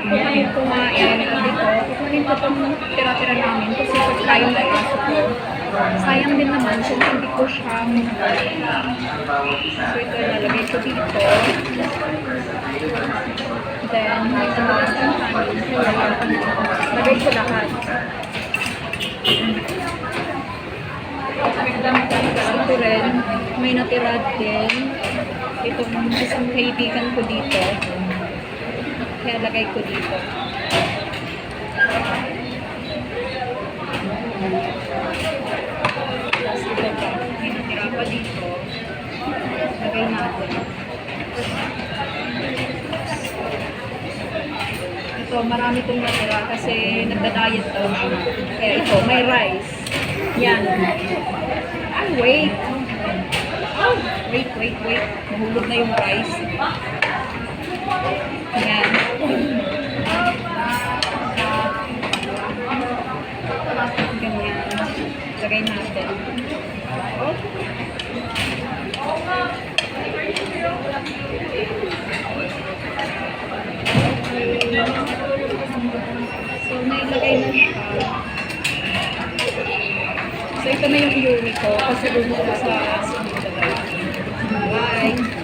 Ngayon kumain, sabi ko, kukunin ko itong tira-tira namin kasi pagkain na aso ko. Sayang din naman, so hindi ko siya so ito nalagay ko dito. Then, may tamagas ng kanin. Lagay ko lahat. Ito rin, may natira din. Itong isang kaibigan ko dito. Kaya lagay ko dito. Tapos ito pa, may natira pa dito. Lagay natin. Ito, marami itong natira kasi nagda-diet daw siya. Kaya ito, may rice. Yan. Ay, wait. Oh, wait. Mahulog na yung rice. Yan. Ganyan. Lagay natin. So, nailagay na siya. So, ito na yung iuwi ko kasi gusto ko sa asin. Bye!